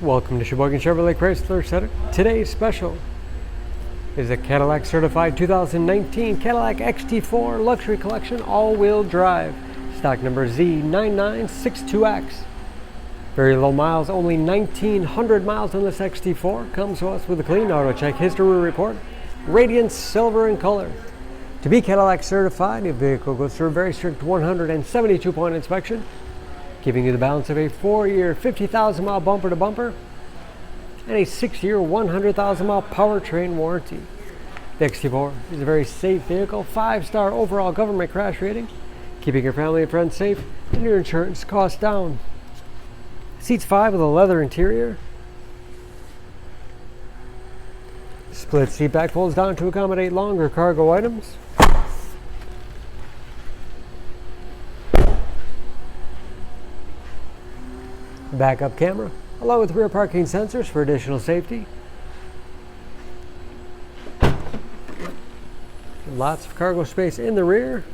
Welcome to Sheboygan Chevrolet Chrysler Center. Today's special is a Cadillac Certified 2019 Cadillac XT4 Luxury Collection all-wheel drive. Stock number Z9962X. Very low miles, only 1,900 miles on this XT4. Comes to us with a clean auto check history report. Radiant silver in color. To be Cadillac certified, your vehicle goes through a very strict 172-point inspection, giving you the balance of a 4-year, 50,000-mile bumper-to-bumper and a 6-year, 100,000-mile powertrain warranty. The XT4 is a very safe vehicle, 5-star overall government crash rating, keeping your family and friends safe and your insurance costs down. Seats 5 with a leather interior. Split seat back folds down to accommodate longer cargo items. Backup camera, along with rear parking sensors for additional safety. Lots of cargo space in the rear.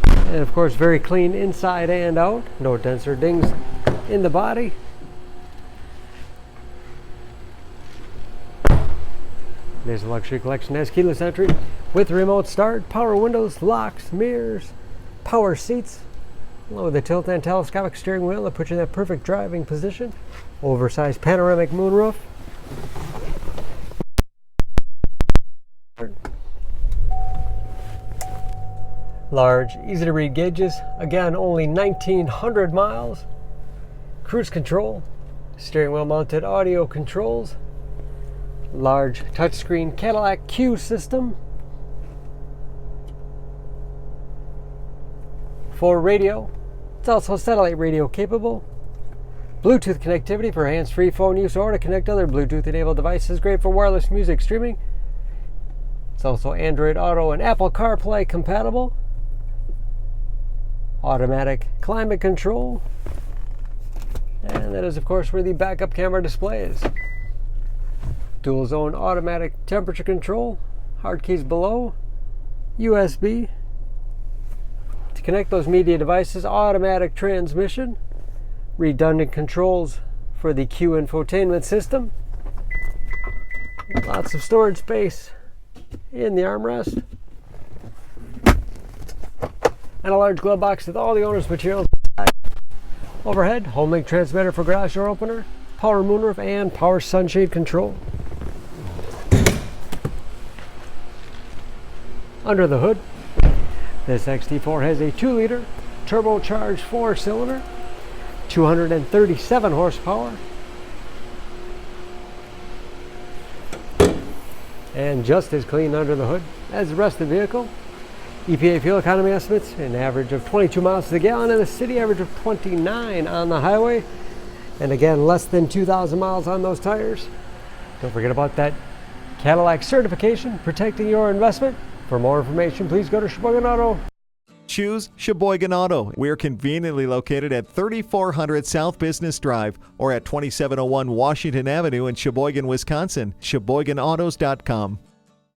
And of course, very clean inside and out. No dents or dings in the body. There's a luxury collection. Has keyless entry with remote start, power windows, locks, mirrors, power seats, along with a tilt and telescopic steering wheel that puts you in that perfect driving position. Oversized panoramic moonroof. Large, easy to read gauges. Again, only 1,900 miles. Cruise control. Steering wheel mounted audio controls. Large touchscreen Cadillac Q system. For radio, it's also satellite radio capable. Bluetooth connectivity for hands-free phone use or to connect other Bluetooth-enabled devices. Great for wireless music streaming. It's also Android Auto and Apple CarPlay compatible. Automatic climate control. And that is, of course, where the backup camera display is. Dual zone automatic temperature control. Hard keys below. USB. To connect those media devices, automatic transmission, redundant controls for the Q infotainment system, lots of storage space in the armrest, and a large glove box with all the owner's materials inside. Overhead, home link transmitter for garage door opener, power moonroof, and power sunshade control. Under the hood, this XT4 has a 2-liter turbocharged 4-cylinder, 237 horsepower, and just as clean under the hood as the rest of the vehicle. EPA fuel economy estimates an average of 22 miles to the gallon in the city, average of 29 on the highway, and again less than 2,000 miles on those tires. Don't forget about that Cadillac certification protecting your investment. For more information, please go to Sheboygan Auto. Choose Sheboygan Auto. We're conveniently located at 3400 South Business Drive or at 2701 Washington Avenue in Sheboygan, Wisconsin. SheboyganAutos.com.